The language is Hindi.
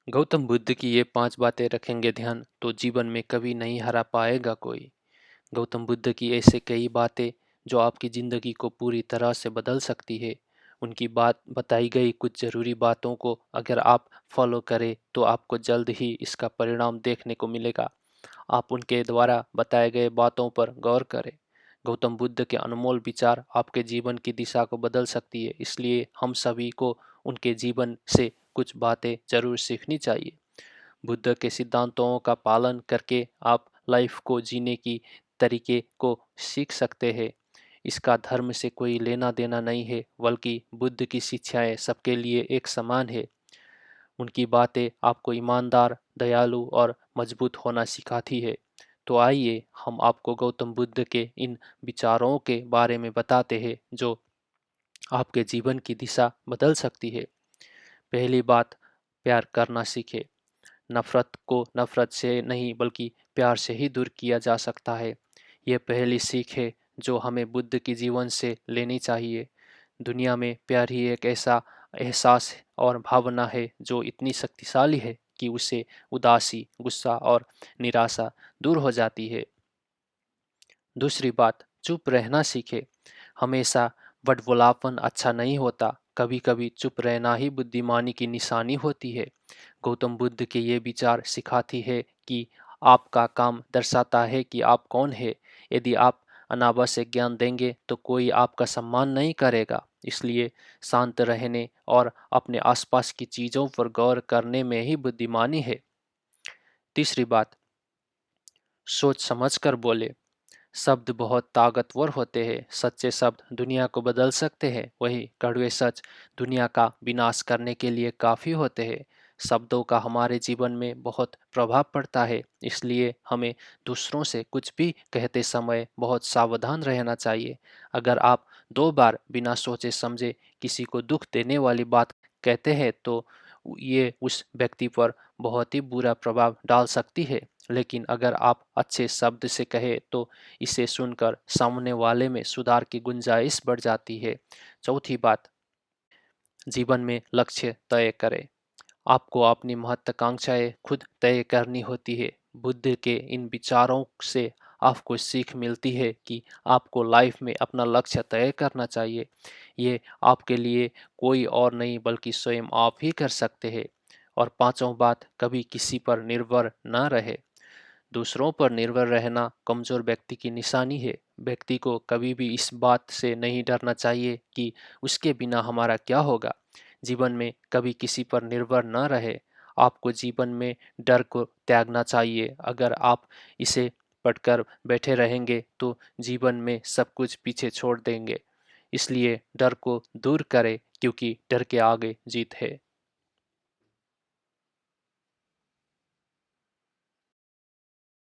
गौतम बुद्ध की ये 5 बातें रखेंगे ध्यान तो जीवन में कभी नहीं हरा पाएगा कोई। गौतम बुद्ध की ऐसे कई बातें जो आपकी ज़िंदगी को पूरी तरह से बदल सकती है। उनकी बात बताई गई कुछ ज़रूरी बातों को अगर आप फॉलो करें तो आपको जल्द ही इसका परिणाम देखने को मिलेगा। आप उनके द्वारा बताए गए बातों पर गौर करें। गौतम बुद्ध के अनमोल विचार आपके जीवन की दिशा को बदल सकती है, इसलिए हम सभी को उनके जीवन से कुछ बातें जरूर सीखनी चाहिए। बुद्ध के सिद्धांतों का पालन करके आप लाइफ को जीने की तरीके को सीख सकते हैं। इसका धर्म से कोई लेना देना नहीं है, बल्कि बुद्ध की शिक्षाएं सबके लिए एक समान है। उनकी बातें आपको ईमानदार, दयालु और मजबूत होना सिखाती है। तो आइए हम आपको गौतम बुद्ध के इन विचारों के बारे में बताते हैं जो आपके जीवन की दिशा बदल सकती है। पहली बात, प्यार करना सीखें। नफरत को नफरत से नहीं बल्कि प्यार से ही दूर किया जा सकता है। ये पहली सीख है जो हमें बुद्ध के जीवन से लेनी चाहिए। दुनिया में प्यार ही एक ऐसा एहसास और भावना है जो इतनी शक्तिशाली है कि उससे उदासी, गुस्सा और निराशा दूर हो जाती है। दूसरी बात, चुप रहना सीखे। हमेशा बड़बोलापन अच्छा नहीं होता, कभी कभी चुप रहना ही बुद्धिमानी की निशानी होती है। गौतम बुद्ध के ये विचार सिखाती है कि आपका काम दर्शाता है कि आप कौन है। यदि आप अनावश्यक ज्ञान देंगे तो कोई आपका सम्मान नहीं करेगा। इसलिए शांत रहने और अपने आसपास की चीज़ों पर गौर करने में ही बुद्धिमानी है। तीसरी बात, सोच समझकर बोले। शब्द बहुत ताकतवर होते हैं। सच्चे शब्द दुनिया को बदल सकते हैं, वही कड़वे सच दुनिया का विनाश करने के लिए काफ़ी होते हैं। शब्दों का हमारे जीवन में बहुत प्रभाव पड़ता है, इसलिए हमें दूसरों से कुछ भी कहते समय बहुत सावधान रहना चाहिए। अगर आप 2 बार बिना सोचे समझे किसी को दुख देने वाली बात कहते हैं तो ये उस व्यक्ति पर बहुत ही बुरा प्रभाव डाल सकती है। लेकिन अगर आप अच्छे शब्द से कहे तो इसे सुनकर सामने वाले में सुधार की गुंजाइश बढ़ जाती है। चौथी बात, जीवन में लक्ष्य तय करें। आपको अपनी महत्वाकांक्षाएं खुद तय करनी होती है। बुद्ध के इन विचारों से आपको सीख मिलती है कि आपको लाइफ में अपना लक्ष्य तय करना चाहिए। ये आपके लिए कोई और नहीं बल्कि स्वयं आप ही कर सकते हैं। और पांचों बात, कभी किसी पर निर्भर न रहे। दूसरों पर निर्भर रहना कमजोर व्यक्ति की निशानी है। व्यक्ति को कभी भी इस बात से नहीं डरना चाहिए कि उसके बिना हमारा क्या होगा। जीवन में कभी किसी पर निर्भर न रहे। आपको जीवन में डर को त्यागना चाहिए। अगर आप इसे पढ़कर बैठे रहेंगे तो जीवन में सब कुछ पीछे छोड़ देंगे। इसलिए डर को दूर करें, क्योंकि डर के आगे जीत है।